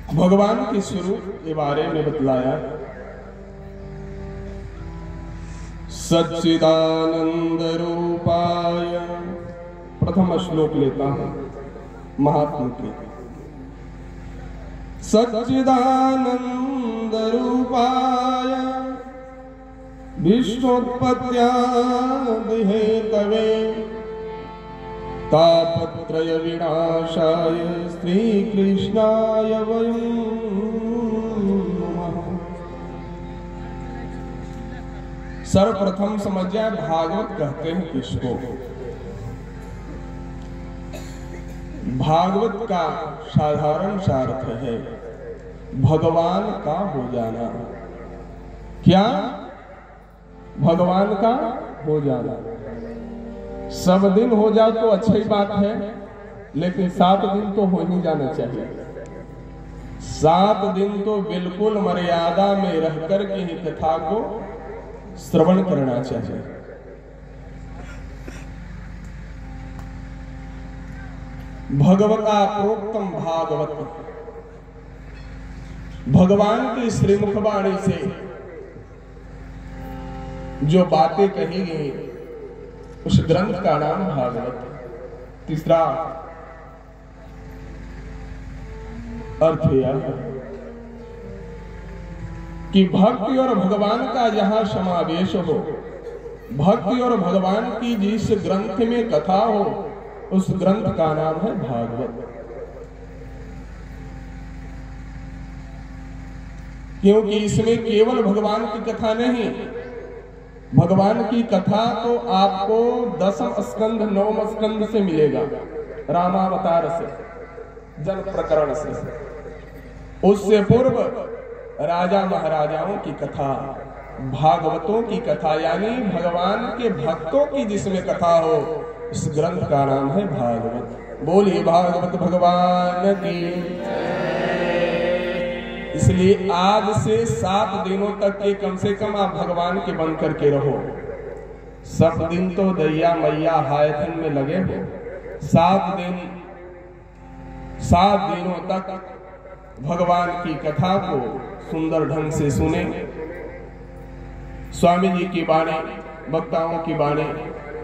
भगवान के स्वरूप के बारे में बतलाया। सच्चिदानंद रूपाय, प्रथम श्लोक लेता हूं महात्मा के। सच्चिदानंद रूपाय विश्वोत्पत्त्यादि हेतवे तापत्रय विनाशाय श्री कृष्णाय वयं नमः। सर्वप्रथम समझिए भागवत कहते हैं किसको? भागवत का साधारण सा अर्थ है भगवान का हो जाना। क्या? भगवान का हो जाना। सब दिन हो जाए तो अच्छी बात है, लेकिन 7 दिन तो हो ही जाना चाहिए। 7 दिन तो बिल्कुल मर्यादा में रहकर के ही कथा को श्रवण करना चाहिए। भगवता प्रोक्तम भागवत, भगवान की श्रीमुख वाणी से जो बातें कही गई उस ग्रंथ का नाम भागवत। तीसरा अर्थ यह कि भक्ति और भगवान का जहां समावेश हो, भक्ति और भगवान की जिस ग्रंथ में कथा हो, उस ग्रंथ का नाम है भागवत। क्योंकि इसमें केवल भगवान की कथा नहीं, भगवान की कथा तो आपको 10 स्कंध 9 स्कंध से मिलेगा, रामावतार से, जन्म प्रकरण से। उससे पूर्व राजा महाराजाओं की कथा, भागवतों की कथा, यानी भगवान के भक्तों की जिसमें कथा हो, इस ग्रंथ का नाम है भागवत। बोलिए भागवत भगवान की। इसलिए आज से 7 दिनों तक के कम से कम आप भगवान के बन करके रहो। सब दिन तो दैया मैया हायथन में लगे हो। 7 दिनों तक भगवान की कथा को सुंदर ढंग से सुने। स्वामी जी की वाणी, वक्ताओं की वाणी,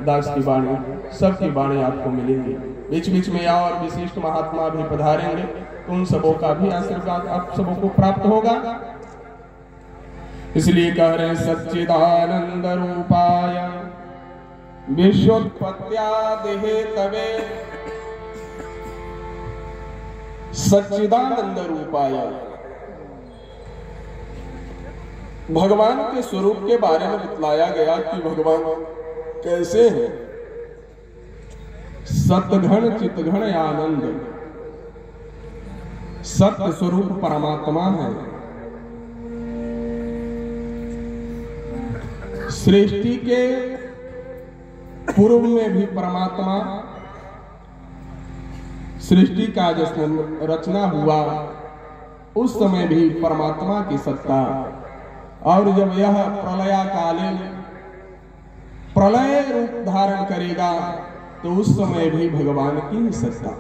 दास की वाणी, सबकी वाणी आपको मिलेंगी। बीच बीच में और विशिष्ट महात्मा भी पधारेंगे, उन सबों का भी आशीर्वाद आप सबों को प्राप्त होगा। इसलिए कह रहे हैं सच्चिदानंद रूपाय विश्वोत्पत्त्यादि हेतवे, सच्चिदानंद रूपाय। भगवान के स्वरूप के बारे में बतलाया गया कि भगवान कैसे हैं। सतघन चितघन आनंद, सत्य स्वरूप परमात्मा है। सृष्टि के पूर्व में भी परमात्मा, सृष्टि का जब रचना हुआ उस समय भी परमात्मा की सत्ता, और जब यह प्रलयकालीन प्रलय रूप धारण करेगा तो उस समय भी भगवान की सत्ता।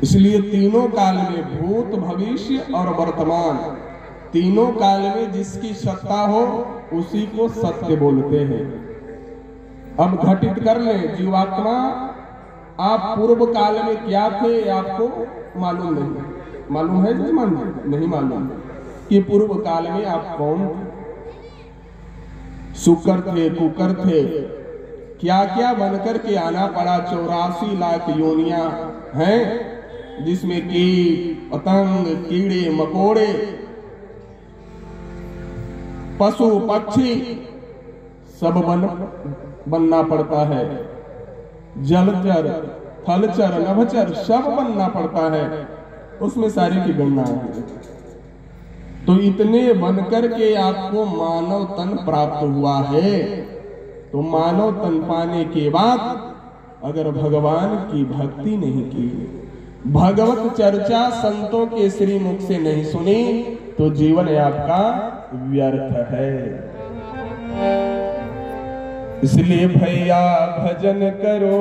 इसलिए तीनों काल में, भूत भविष्य और वर्तमान, तीनों काल में जिसकी सत्ता हो उसी को सत्य बोलते हैं। अब घटित कर ले जीवात्मा, आप पूर्व काल में क्या थे आपको मालूम नहीं। मालूम है जी? नहीं मालूम कि पूर्व काल में आप कौन थे? शुकर थे, कुकर थे, क्या क्या बनकर के आना पड़ा। 84 लाख योनियां हैं, जिसमें कीट पतंग, कीड़े मकोड़े, पशु पक्षी सब बनना पड़ता है। जलचर, थलचर, नभचर सब बनना पड़ता है, उसमें सारी की गणना है। तो इतने बनकर के आपको मानव तन प्राप्त हुआ है। तो मानव तन पाने के बाद अगर भगवान की भक्ति नहीं की, भगवत चर्चा संतों के श्रीमुख से नहीं सुनी, तो जीवन आपका व्यर्थ है। इसलिए भैया भजन करो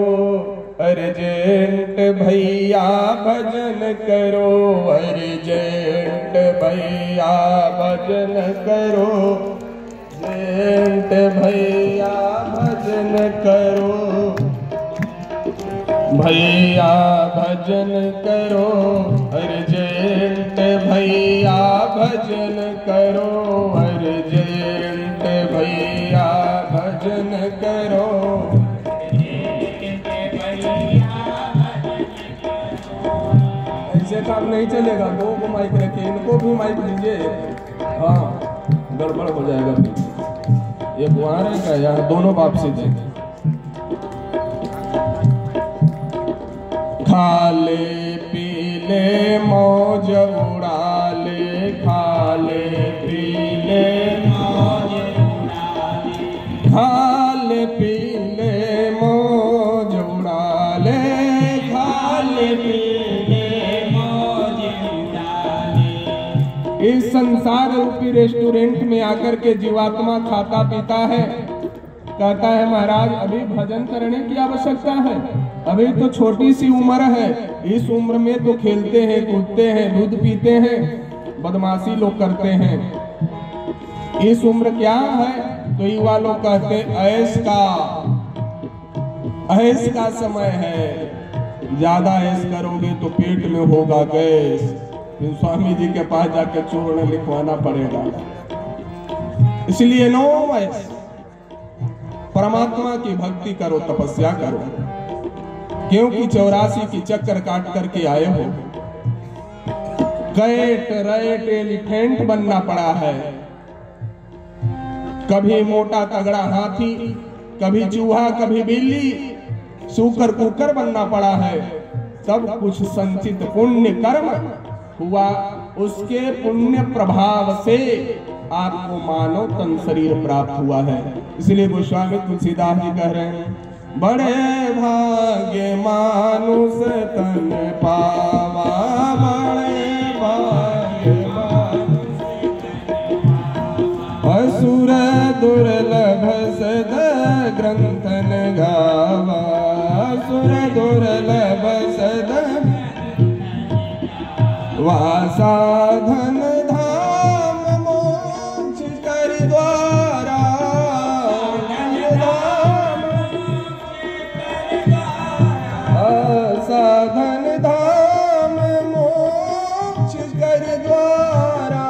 अर्जेंट भैया भजन करो, अर्जेंट भैया भजन करो, अर्जेंट भैया भजन करो, भैया भजन करो, अर्जेंट भैया भजन करो, अर्जेंट भैया भजन करो। ऐसे काम नहीं चलेगा, दो को माइक रखे, इनको भी माइक दीजिए। हाँ, गड़बड़ हो जाएगा फिर। ये बुआरे का यहाँ दोनों बाप से थे। खा ले पी ले मौज उड़ा ले, खा ले पी ले मौज उड़ा ले, खा ले पी ले मौज उड़ा ले, खा ले पी ले मौज उड़ा ले। इस संसार रूपी रेस्टोरेंट में आकर के जीवात्मा खाता पीता है, कहता है महाराज अभी भजन करने की आवश्यकता है, अभी तो छोटी सी उम्र है, इस उम्र में तो खेलते हैं कूदते हैं, दूध पीते हैं, बदमाशी लोग करते हैं। इस उम्र क्या है तो युवा लोग कहते ऐश का समय है, ज्यादा ऐश करोगे तो पेट में होगा गैस, फिर स्वामी जी के पास जाकर चूर्ण लिखवाना पड़ेगा। इसलिए नो ऐश, परमात्मा की भक्ति करो, तपस्या करो, क्योंकि 84 की चक्कर काट करके आए हो। कैट रैट एलिफेंट बनना पड़ा है, कभी मोटा तगड़ा हाथी, कभी चूहा, कभी बिल्ली, सूकर कुकर बनना पड़ा है। सब कुछ संचित पुण्य कर्म हुआ, उसके पुण्य प्रभाव से आपको मानव तन शरीर प्राप्त हुआ है। इसलिए गोस्वामी तुलसीदास जी कह रहे हैं, बड़े भाग्य मानुष तन पावा, बड़े भाग्य मानुष असुर दुर्लभ सद ग्रंथन गावा, असुर दुर्लभ सद वासाधन धाम मोक्ष कर द्वारा, साधन धाम मोक्ष कर द्वारा,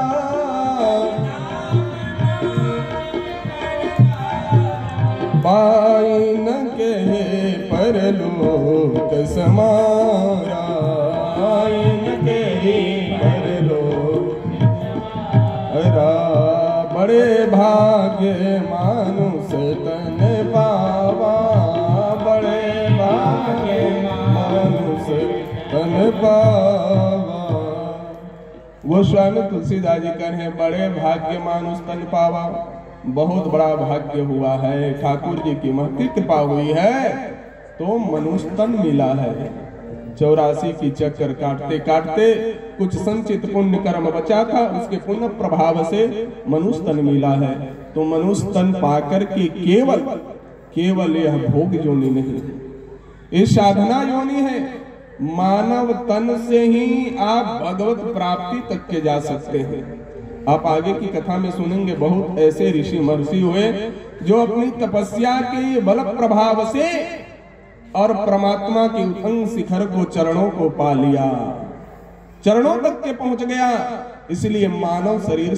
पाई न के परलोक समारा, पाई न के परलोक अरा, बड़े भाग्य मानुष तन पावा, बड़े भाग्य मानुष तन पावा। गोस्वामी तुलसीदास जी कह रहे, बड़े भाग्य मानुष तन पावा, बहुत बड़ा भाग्य हुआ है, ठाकुर जी की महती कृपा हुई है तो मनुष्य तन मिला है। 84 की चक्कर काटते काटते कुछ संचित पुण्य कर्म बचा था, उसके पुण्य प्रभाव से मनुष्य तन मिला है। तो मनुष्य तन पाकर के केवल यह भोग योनि नहीं, ये साधना योनि है। मानव तन से ही आप भगवत प्राप्ति तक के जा सकते हैं। आप आगे की कथा में सुनेंगे, बहुत ऐसे ऋषि महर्षि हुए जो अपनी तपस्या के बल प्रभाव से और परमात्मा के उत्तुंग शिखर को, चरणों को पा लिया, चरणों तक के पहुंच गया। इसलिए मानव शरीर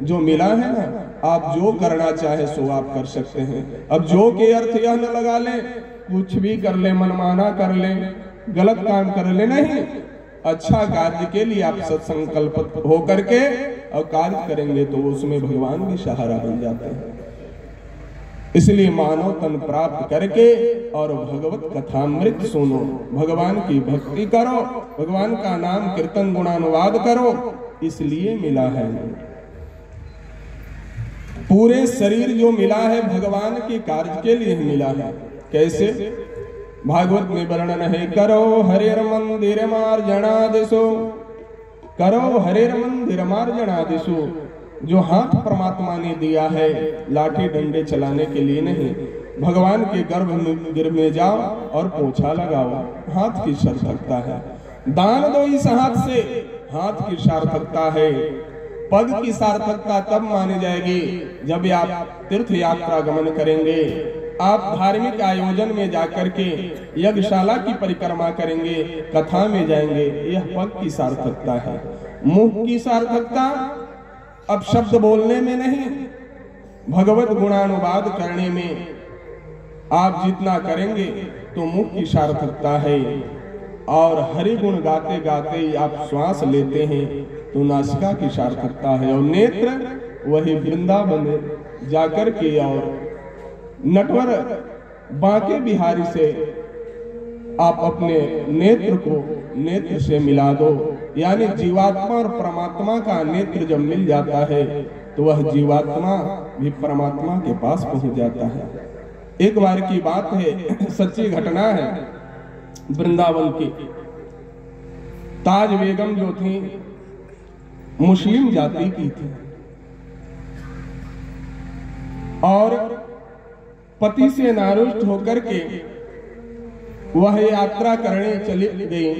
जो मिला है ना, आप जो करना चाहे सो आप कर सकते हैं। अब जो के अर्थ यह न लगा ले कुछ भी कर ले, मनमाना कर ले, गलत काम कर ले, नहीं। अच्छा कार्य के लिए आप सत्संकल्प हो करके और कार्य करेंगे तो उसमें भगवान भी सहारा बन जाते हैं। इसलिए मानव तन प्राप्त करके और भगवत कथामृत सुनो, भगवान की भक्ति करो, भगवान का नाम कीर्तन गुणानुवाद करो, इसलिए मिला है। पूरे शरीर जो मिला है भगवान के कार्य के लिए मिला है। कैसे? भागवत में वर्णन है, करो हरेर मंदिर मार्जनादिशो, करो हरेर मंदिर मार्जनादिशो। जो हाथ परमात्मा ने दिया है लाठी डंडे चलाने के लिए नहीं, भगवान के गर्भ में जाओ और पोछा लगाओ, हाथ की सार्थकता है। दान दो इस हाथ से, हाथ की सार्थकता है। पद की सार्थकता तब मानी जाएगी जब आप तीर्थ यात्रा गमन करेंगे, आप धार्मिक आयोजन में जाकर के यज्ञशाला की परिक्रमा करेंगे, कथा में जाएंगे, यह पद की सार्थकता है। मुख की सार्थकता अब शब्द बोलने में नहीं, भगवत गुणानुवाद करने में आप जितना करेंगे तो मुख की सार्थकता है। और हरि गुण गाते गाते आप श्वास लेते हैं तो नासिका की सार्थकता है। और नेत्र वही वृंदावन जाकर के और नटवर बांके बिहारी से आप अपने नेत्र को नेत्र से मिला दो। यानी जीवात्मा और परमात्मा का नेत्र जब मिल जाता है तो वह जीवात्मा भी परमात्मा के पास पहुंच जाता है। एक बार की बात है, सच्ची घटना है। वृंदावन की ताज बेगम जो थी मुस्लिम जाति की थी और पति से नारुष्ट होकर के वह यात्रा करने चली गई।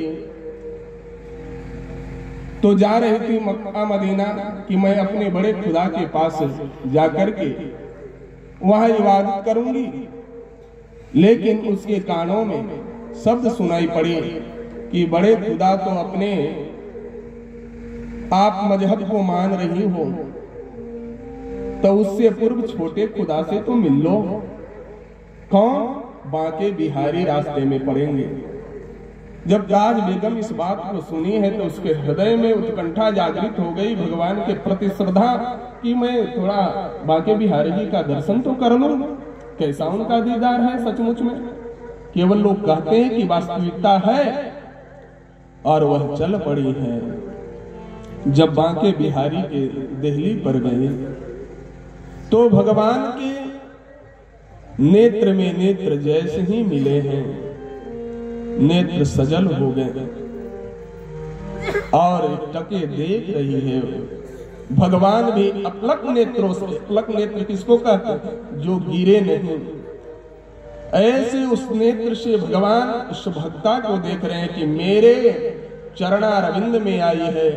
तो जा रही थी मक्का मदीना कि मैं अपने बड़े खुदा के पास जाकर के वहां इबादत करूंगी। लेकिन उसके कानों में शब्द सुनाई पड़ी कि बड़े खुदा तो अपने आप मजहब को मान रही हो, तो उससे पूर्व छोटे खुदा से तो मिल लो। कौन? बांके बिहारी रास्ते में पड़ेंगे। जब ताज बेगम इस बात को सुनी है तो उसके हृदय में उत्कंठा जागृत हो गई भगवान के प्रति श्रद्धा कि मैं थोड़ा बांके बिहारी जी का दर्शन तो कर लूं। कैसा उनका दीदार है सचमुच में, केवल लोग कहते हैं कि वास्तविकता है। और वह चल पड़ी है। जब बांके बिहारी के देहली पर गए तो भगवान के नेत्र में नेत्र जैसे ही मिले हैं, नेत्र सजल हो गए और टके देख रही है। भगवान भी अपलक नेत्रों से, अपलक नेत्र किसको कहते हैं? जो गिरे नहीं। ऐसे उस नेत्र से भगवान उस भक्ता को देख रहे हैं कि मेरे चरणारविंद में आई है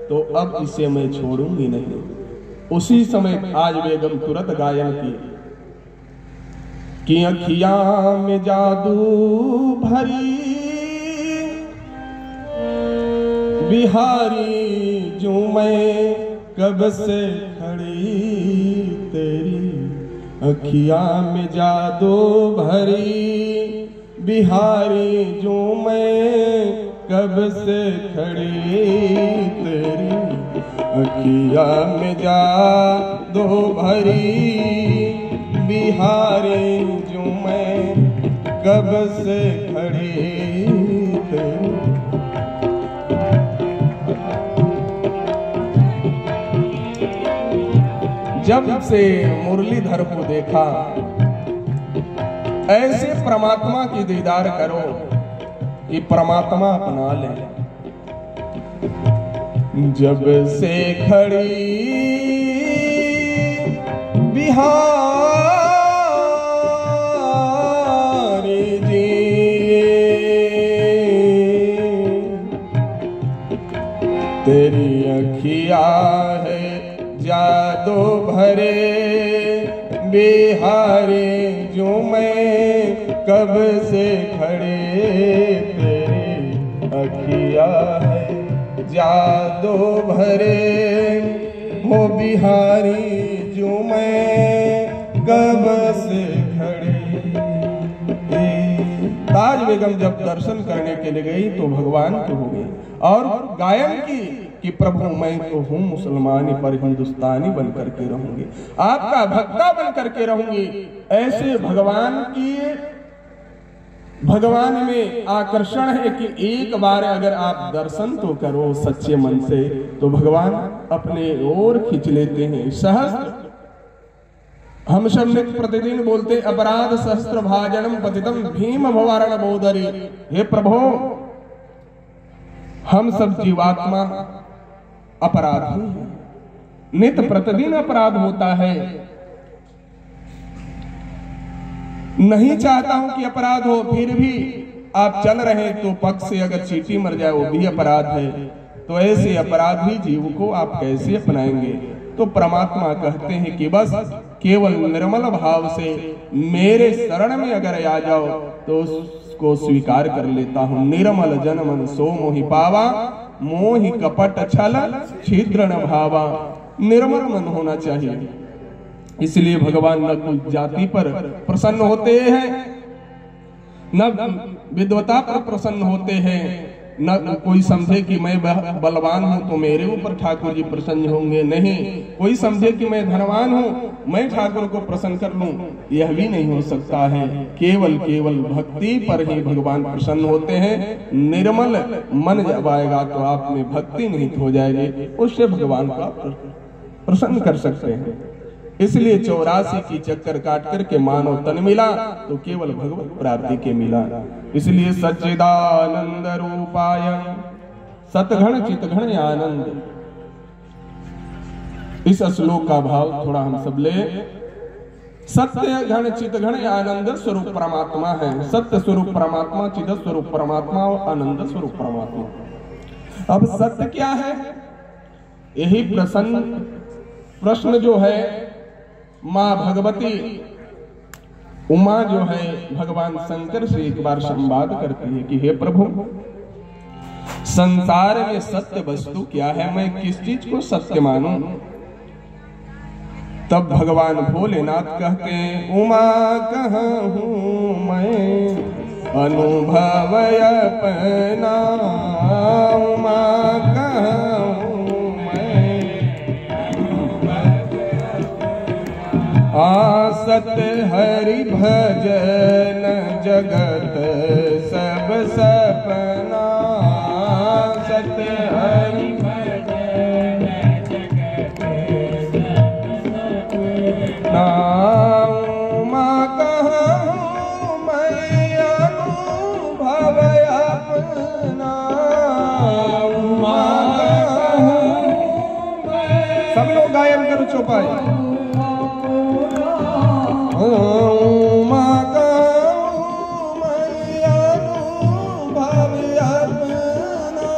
तो अब इसे मैं छोड़ूंगी नहीं। उसी समय आज बेगम तुरंत गायन की कि अखियां में जादू भरी बिहारी जो मैं कब से खड़ी तेरी, अखियां में जादू भरी बिहारी जो मैं कब से खड़ी तेरी, अखियां में जादू भरी बिहारी जो मैं कब से खड़ी तेरी। जब से मुरलीधर को देखा, ऐसे परमात्मा की दीदार करो कि परमात्मा अपना ले। जब से खड़ी बिहारी जी तेरी अखिया है जादू भरे बिहारी जो मैं कब से खड़े तेरी अखिया है जादू भरे हो बिहारी जो मैं कब से खड़े। ताज बेगम जब दर्शन करने के लिए गई तो भगवान को हो गई और गायन की कि प्रभु मैं तो हूँ मुसलमानी पर हिंदुस्तानी बन करके रहूंगी, आपका भक्ता बन करके रहूंगी। ऐसे भगवान में आकर्षण है कि एक बार अगर आप दर्शन तो करो सच्चे मन से तो भगवान अपने ओर खींच लेते हैं। सहस्त्र हम सब नित्य प्रतिदिन बोलते अपराध सहस्त्र भाजनम पतितम भीम भवारण बोधरी। हे प्रभु, हम सब जीवात्मा अपराधी हैं, नित्य प्रतिदिन अपराध होता है। नहीं चाहता हूं कि अपराध हो, फिर भी आप चल रहे हैं तो पक्ष से अगर चींटी मर जाए वो भी अपराध है। तो ऐसे अपराधी जीव को आप कैसे अपनाएंगे? तो परमात्मा कहते हैं कि बस केवल निर्मल भाव से मेरे शरण में अगर आ जाओ तो उसको स्वीकार कर लेता हूं। निर्मल जन मन सो मोहि पावा, मोहि कपट छल छिद्र न भावा। निर्मल मन होना चाहिए। इसलिए भगवान न कोई जाति पर प्रसन्न होते हैं, न विद्वता पर प्रसन्न होते हैं, न कोई समझे कि मैं बलवान हूं तो मेरे ऊपर ठाकुर जी प्रसन्न होंगे। नहीं, कोई समझे कि मैं धनवान हूं, मैं ठाकुर को प्रसन्न कर लूं, यह भी नहीं हो सकता है। केवल केवल भक्ति पर ही भगवान प्रसन्न होते हैं। निर्मल मन जब आएगा तो आप में भक्ति निहित हो जाएगी, उससे भगवान को प्रसन्न कर सकते हैं। इसलिए 84 की चक्कर काट करके मानव तन मिला तो केवल भगवत प्राप्ति के मिला। इसलिए सच्चिदानंद रूपाय सतघन चितघन आनंद। इस श्लोक का भाव थोड़ा हम सब ले। सत्य घन चित घन आनंद स्वरूप परमात्मा है। सत्य स्वरूप परमात्मा, चिद स्वरूप परमात्मा और आनंद स्वरूप परमात्मा। अब सत्य क्या है? यही प्रश्न जो है माँ भगवती उमा जो है भगवान शंकर से एक बार संवाद करती है कि हे प्रभु, संसार में सत्य वस्तु क्या है? मैं किस चीज को सत्य मानूं? तब भगवान भोलेनाथ कहते हैं, उमा कहूं मैं अनुभव अपना, उमा कहूं सत्य हरि भजन जगत सब सपना, सत्य हरि भजन जगत सब सपना। उमा कहूं मैं अनुभव अपना, उमा कहूं मैं। सब लोग गायन करो चौपाई। उमा कहूं मैं अनुभव अपना,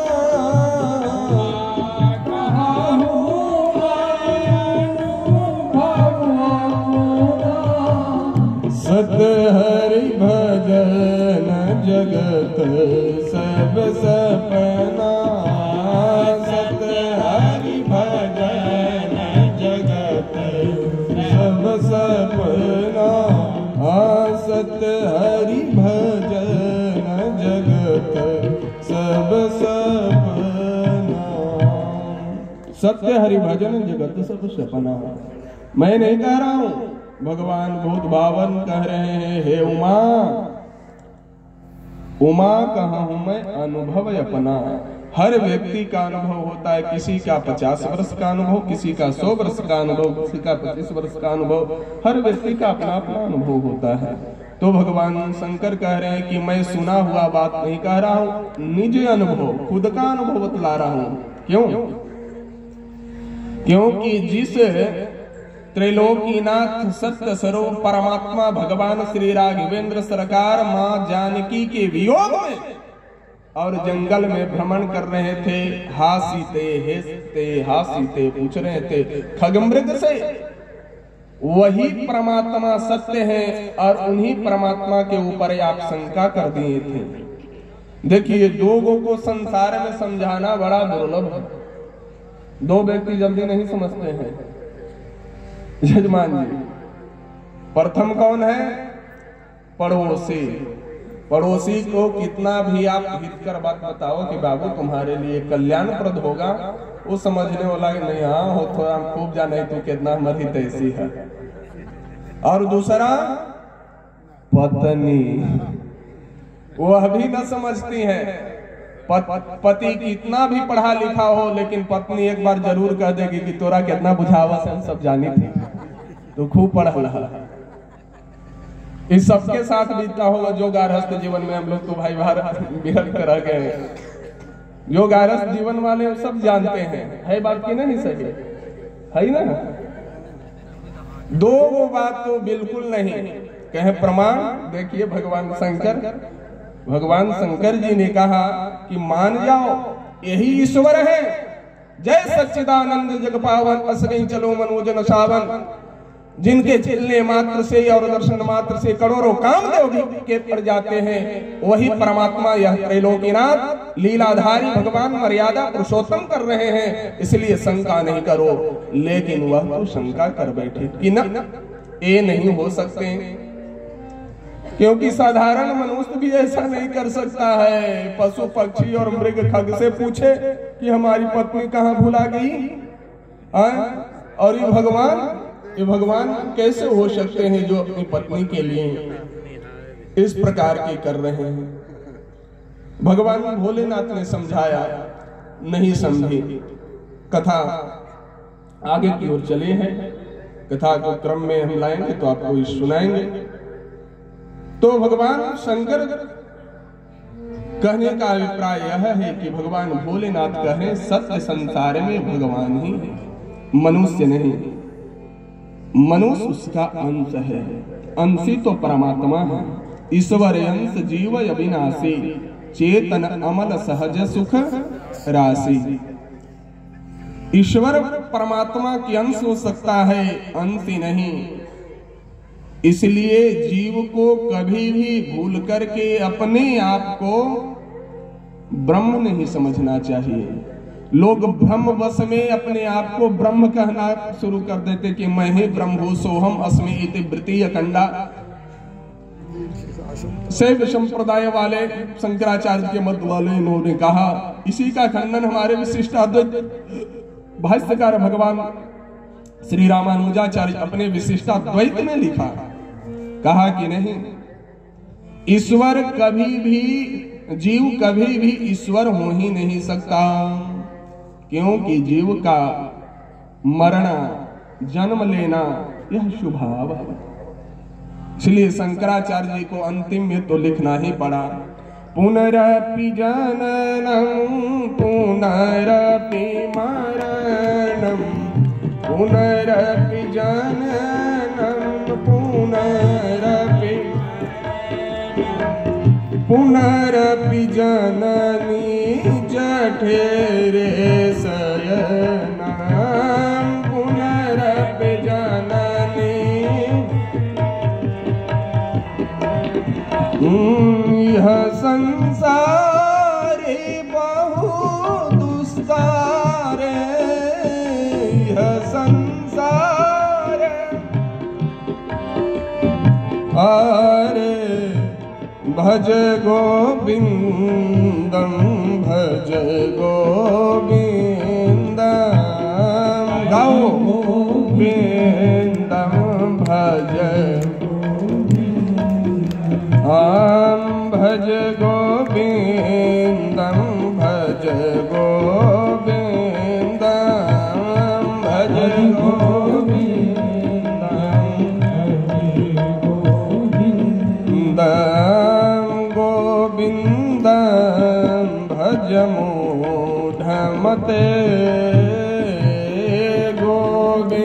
सत्य हरि भजन जगत सब सपना, सत्य हरि भजन जगत सब सपना, सत्य हरि भजन जगत सब सपना। सत्य हरि भजन जगत सब सपना। मैं नहीं कह रहा हूं, भगवान बहुत भावन कह रहे हैं, हे उमा, उमा कहा हूं मैं अनुभव अपना। हर व्यक्ति का अनुभव होता है। किसी का 50 वर्ष का अनुभव, किसी का 100 वर्ष का अनुभव, किसी का 25 वर्ष का अनुभव। हर व्यक्ति का अपना अपना अनुभव होता है। तो भगवान शंकर कह रहे हैं कि मैं सुना हुआ बात नहीं कह रहा हूं, निज अनुभव, खुद का अनुभव बतला रहा हूं। क्यों? क्योंकि जिस त्रैलोकीनाथ सत्य स्वरूप परमात्मा भगवान श्री राघवेंद्र सरकार मां जानकी के वियोग में और जंगल में भ्रमण कर रहे थे, हासीते हेसते हासीते पूछ रहे थे खगमृग से, वही परमात्मा सत्य है और उन्हीं परमात्मा के ऊपर आप शंका कर दिए थे। देखिए, लोगों को संसार में समझाना बड़ा दुर्लभ है। दो व्यक्ति जल्दी नहीं समझते हैं यजमान जी। प्रथम कौन है? पड़ोसी। पड़ोसी को कितना भी आप हित कर बात बताओ कि बाबू तुम्हारे लिए कल्याणप्रद होगा, वो समझने वाला कि नहीं, हाँ हो थोड़ा हम खूब जाने तू कितना हमारी तैसी है। और दूसरा पत्नी, वह भी न समझती है। पति कितना भी पढ़ा लिखा हो, लेकिन पत्नी एक बार जरूर कह देगी कि तोरा कितना बुझावा से हम सब जानी थी, तो खूब पढ़ रहा। इस सबके साथ बीतता होगा जो गारहस्थ जीवन में हम लोग तो भाई बिहर कर रह गए। जो गारहस्थ जीवन वाले सब जानते हैं, है बात की नहीं सही है ना? दो वो बात तो बिल्कुल नहीं। कहे प्रमाण। देखिए भगवान शंकर जी ने कहा कि मान जाओ यही ईश्वर है। जय सच्चिदानंद जग पावन असगई चलो मनोजन सावन, जिनके चिल्ले मात्र से और दर्शन मात्र से करोड़ों कामदेव भी के पड़ जाते हैं, वही परमात्मा यह त्रैलोकीनाथ लीलाधारी भगवान मर्यादा पुरुषोत्तम कर रहे हैं, इसलिए शंका नहीं करो। लेकिन वह तो शंका कर बैठे कि न ये नहीं हो सकते, क्योंकि साधारण मनुष्य भी ऐसा नहीं कर सकता है। पशु पक्षी और मृग खग से पूछे कि हमारी पत्नी कहाँ भुला गई, और ये भगवान कैसे हो सकते हैं जो अपनी पत्नी के लिए इस प्रकार के कर रहे हैं। भगवान भोलेनाथ ने समझाया, नहीं समझे। कथा आगे की ओर चले हैं, कथा को क्रम में हम लाएंगे तो आपको सुनाएंगे। तो भगवान शंकर कहने का अभिप्राय यह है कि भगवान भोलेनाथ कहें सत्य संसार में भगवान ही है, मनुष्य नहीं। मनुष्य उसका अंश है, अंशी तो परमात्मा है। ईश्वर अंश जीव अविनाशी, चेतन अमल सहज सुख राशि। ईश्वर परमात्मा की अंश हो सकता है, अंशी नहीं। इसलिए जीव को कभी भी भूल करके अपने आप को ब्रह्म नहीं समझना चाहिए। लोग ब्रह्म वश में अपने आप को ब्रह्म कहना शुरू कर देते कि मैं ही ब्रह्म हूं, सोहम अस्मि इति वृत्ति अखंडा। शैव संप्रदाय वाले शंकराचार्य के मत वाले इन्होंने कहा, इसी का खंडन हमारे विशिष्टाद्वैत भाष्यकार भगवान श्री रामानुजाचार्य अपने विशिष्टाद्वैत में लिखा, कहा कि नहीं, ईश्वर कभी भी, जीव कभी भी ईश्वर हो ही नहीं सकता, क्योंकि जीव का मरना जन्म लेना यह स्वभाव है। इसलिए शंकराचार्य जी को अंतिम में तो लिखना ही पड़ा, पुनरपि जननम पुनरपि मरणम, पुनरपि जननम पुनरपि जननी जठेरे शयनम, पुनरपि जननी यह संसारे बहु दुस्सारे, यह संसार अरे भज गोविंदम भज गोविंदम, गाओ गोविंदम भज भज गोविंदम भज गोविंदम भज गोविंदम भज मूढ़मते